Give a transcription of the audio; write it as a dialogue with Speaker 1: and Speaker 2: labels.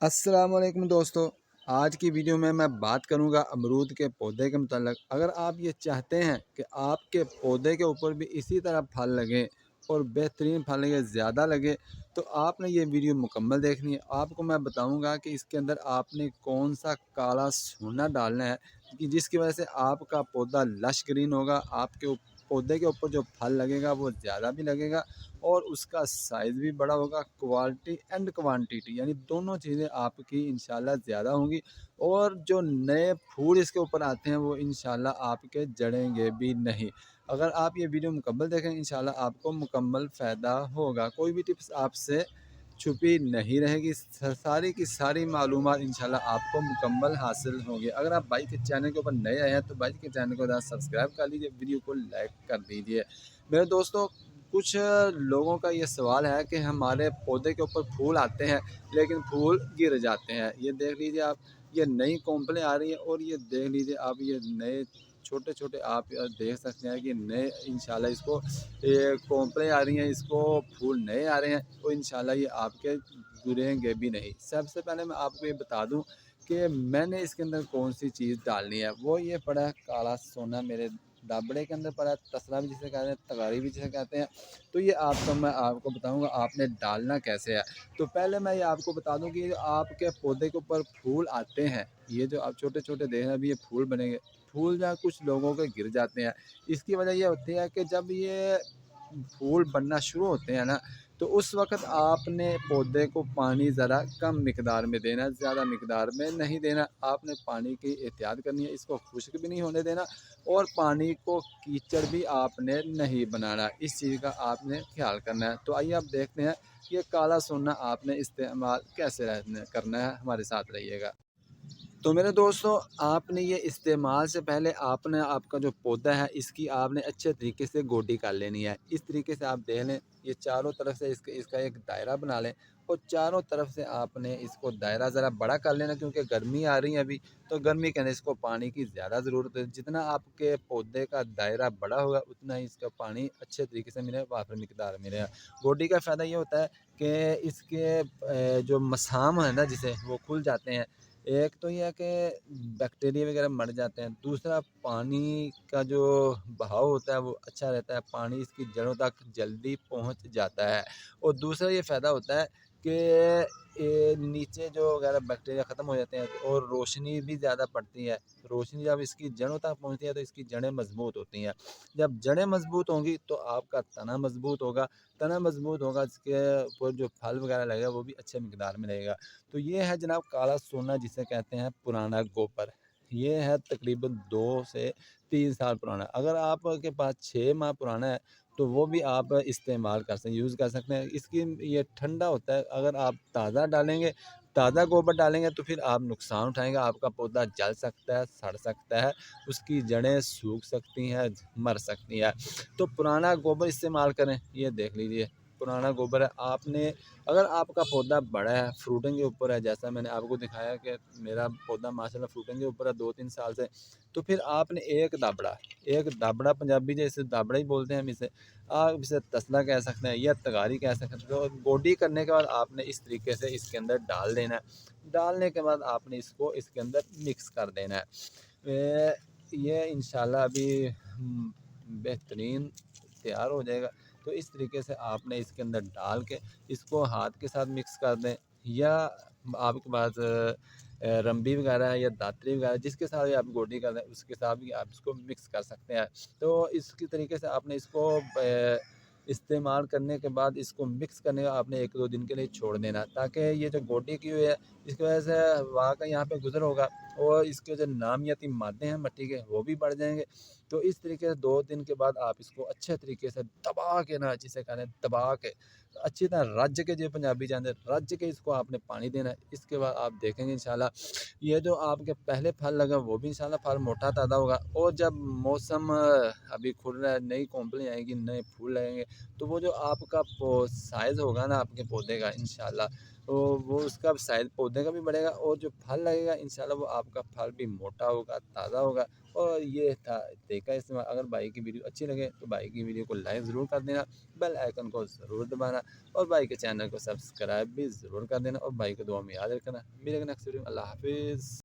Speaker 1: अस्सलाम वालेकुम दोस्तों। आज की वीडियो में मैं बात करूंगा अमरूद के पौधे के मुताल्लिक़। अगर आप ये चाहते हैं कि आपके पौधे के ऊपर भी इसी तरह फल लगे और बेहतरीन फल लगे, ज़्यादा लगे, तो आपने ये वीडियो मुकम्मल देखनी है। आपको मैं बताऊंगा कि इसके अंदर आपने कौन सा काला सोना डालना है कि जिसकी वजह से आपका पौधा लश ग्रीन होगा। आपके पौधे के ऊपर जो फल लगेगा वो ज़्यादा भी लगेगा और उसका साइज़ भी बड़ा होगा। क्वालिटी एंड क्वांटिटी यानी दोनों चीज़ें आपकी इंशाल्लाह ज़्यादा होंगी और जो नए फूल इसके ऊपर आते हैं वो इंशाल्लाह आपके जड़ेंगे भी नहीं। अगर आप ये वीडियो मुकम्मल देखें इंशाल्लाह आपको मुकम्मल फ़ायदा होगा। कोई भी टिप्स आपसे छुपी नहीं रहेगी। सारी की सारी मालूमात इंशाल्लाह आपको मुकम्मल हासिल होंगी। अगर आप भाई के चैनल के ऊपर नए आए हैं तो भाई के चैनल को सब्सक्राइब कर लीजिए, वीडियो को लाइक कर दीजिए। मेरे दोस्तों, कुछ लोगों का ये सवाल है कि हमारे पौधे के ऊपर फूल आते हैं लेकिन फूल गिर जाते हैं। ये देख लीजिए आप, ये नई कॉम्पलें आ रही हैं और ये देख लीजिए आप, ये नए छोटे छोटे आप देख सकते हैं कि नए इंशाल्लाह इसको ये कॉम्पलें आ रही हैं, इसको फूल नए आ रहे हैं तो इंशाल्लाह ये आपके गिरेंगे भी नहीं। सबसे पहले मैं आपको ये बता दूं कि मैंने इसके अंदर कौन सी चीज़ डालनी है। वो ये पड़ा है काला सोना, मेरे दाबड़े के अंदर पड़ा है, तसला भी जिसे कहते हैं, तगारी भी जिसे कहते हैं। तो ये आपको मैं आपको बताऊंगा आपने डालना कैसे है। तो पहले मैं ये आपको बता दूं कि आपके पौधे के ऊपर फूल आते हैं, ये जो आप छोटे छोटे देख रहे हैं अभी ये फूल बनेंगे। फूल जहाँ कुछ लोगों के गिर जाते हैं, इसकी वजह ये होती है कि जब ये फूल बनना शुरू होते हैं ना, तो उस वक्त आपने पौधे को पानी ज़रा कम मिकदार में देना, ज़्यादा मिकदार में नहीं देना। आपने पानी की एहतियात करनी है, इसको खुश्क भी नहीं होने देना और पानी को कीचड़ भी आपने नहीं बनाना। इस चीज़ का आपने ख्याल करना है। तो आइए आप देखते हैं ये काला सोना आपने इस्तेमाल कैसे करना है, हमारे साथ रहिएगा। तो मेरे दोस्तों, आपने ये इस्तेमाल से पहले आपने आपका जो पौधा है इसकी आपने अच्छे तरीके से गोडी कर लेनी है। इस तरीके से आप देख लें, ये चारों तरफ से इसका एक दायरा बना लें और चारों तरफ से आपने इसको दायरा ज़रा बड़ा कर लेना, क्योंकि गर्मी आ रही है अभी, तो गर्मी के अंदर इसको पानी की ज़्यादा ज़रूरत है। जितना आपके पौधे का दायरा बड़ा होगा उतना ही इसका पानी अच्छे तरीके से मिलेगा, वाफिर मिकदार मिलेगा। गोडी का फ़ायदा ये होता है कि इसके जो मसाम है ना जिसे, वो खुल जाते हैं। एक तो ये है कि बैक्टीरिया वगैरह मर जाते हैं, दूसरा पानी का जो बहाव होता है वो अच्छा रहता है, पानी इसकी जड़ों तक जल्दी पहुंच जाता है। और दूसरा ये फ़ायदा होता है कि ये नीचे जो वगैरह बैक्टीरिया ख़त्म हो जाते हैं और रोशनी भी ज़्यादा पड़ती है। रोशनी जब इसकी जड़ों तक पहुंचती है तो इसकी जड़ें मजबूत होती हैं। जब जड़ें मजबूत होंगी तो आपका तना मजबूत होगा, तना मजबूत होगा इसके ऊपर जो फल वगैरह लगेगा वो भी अच्छे मिकदार में लगेगा। तो ये है जनाब काला सोना, जिसे कहते हैं पुराना गोबर। ये है तकरीबन 2 से 3 साल पुराना। अगर आपके पास 6 माह पुराना है तो वो भी आप इस्तेमाल कर सकते हैं, यूज़ कर सकते हैं। इसकी ये ठंडा होता है। अगर आप ताज़ा डालेंगे, ताज़ा गोबर डालेंगे तो फिर आप नुकसान उठाएंगे। आपका पौधा जल सकता है, सड़ सकता है, उसकी जड़ें सूख सकती हैं, मर सकती हैं। तो पुराना गोबर इस्तेमाल करें। ये देख लीजिए पुराना गोबर है। आपने, अगर आपका पौधा बड़ा है, फ्रूटिंग के ऊपर है, जैसा मैंने आपको दिखाया कि मेरा पौधा माशाल्लाह फ्रूटिंग के ऊपर है 2-3 साल से, तो फिर आपने एक दाबड़ा पंजाबी जैसे दाबड़ा ही बोलते हैं हम इसे, आप इसे तसला कह सकते हैं या तगारी कह सकते हैं। तो गोडी करने के बाद आपने इस तरीके से इसके अंदर डाल देना है। डालने के बाद आपने इसको इसके अंदर मिक्स कर देना है। ये इंशाल्लाह अभी बेहतरीन तैयार हो जाएगा। तो इस तरीके से आपने इसके अंदर डाल के इसको हाथ के साथ मिक्स कर दें, या आपके पास रंबी वगैरह है या दातरी वगैरह, जिसके साथ भी आप गोडी कर दें उसके साथ भी आप इसको मिक्स कर सकते हैं। तो इसकी तरीके से आपने इसको इस्तेमाल करने के बाद इसको मिक्स करने का आपने 1-2 दिन के लिए छोड़ देना, ताकि ये जो गोडी की हुई है इसकी वजह से वहाँ का यहाँ पे गुजर होगा और इसके जो नामियाती मादे हैं मिट्टी के वो भी बढ़ जाएंगे। तो इस तरीके से 2 दिन के बाद आप इसको अच्छे तरीके से दबा के ना, जिसे कहते हैं दबा के अच्छी तरह रज के, जो पंजाबी जानते हैं, रज के इसको आपने पानी देना है। इसके बाद आप देखेंगे इंशाल्लाह ये जो आपके पहले फल लगा वो भी इंशाल्लाह फल मोटा ताज़ा होगा। और जब मौसम अभी खुल रहा है, नई कॉम्पलें आएंगी, नए फूल लगेंगे, तो वो जो आपका साइज़ होगा ना आपके पौधे का इंशाल्लाह वो उसका साइज़ पौधे का भी बढ़ेगा और जो फल लगेगा इंशाल्लाह वो आपका फल भी मोटा होगा, ताज़ा होगा। और ये था तरीका इस्तेमाल। अगर भाई की वीडियो अच्छी लगे तो भाई की वीडियो को लाइक ज़रूर कर देना, बेल आइकन को ज़रूर दबाना और भाई के चैनल को सब्सक्राइब भी ज़रूर कर देना और भाई को दुआ में याद रखना। मिलेंगे नेक्स्ट वीडियो में। अल्लाह हाफ़िज़।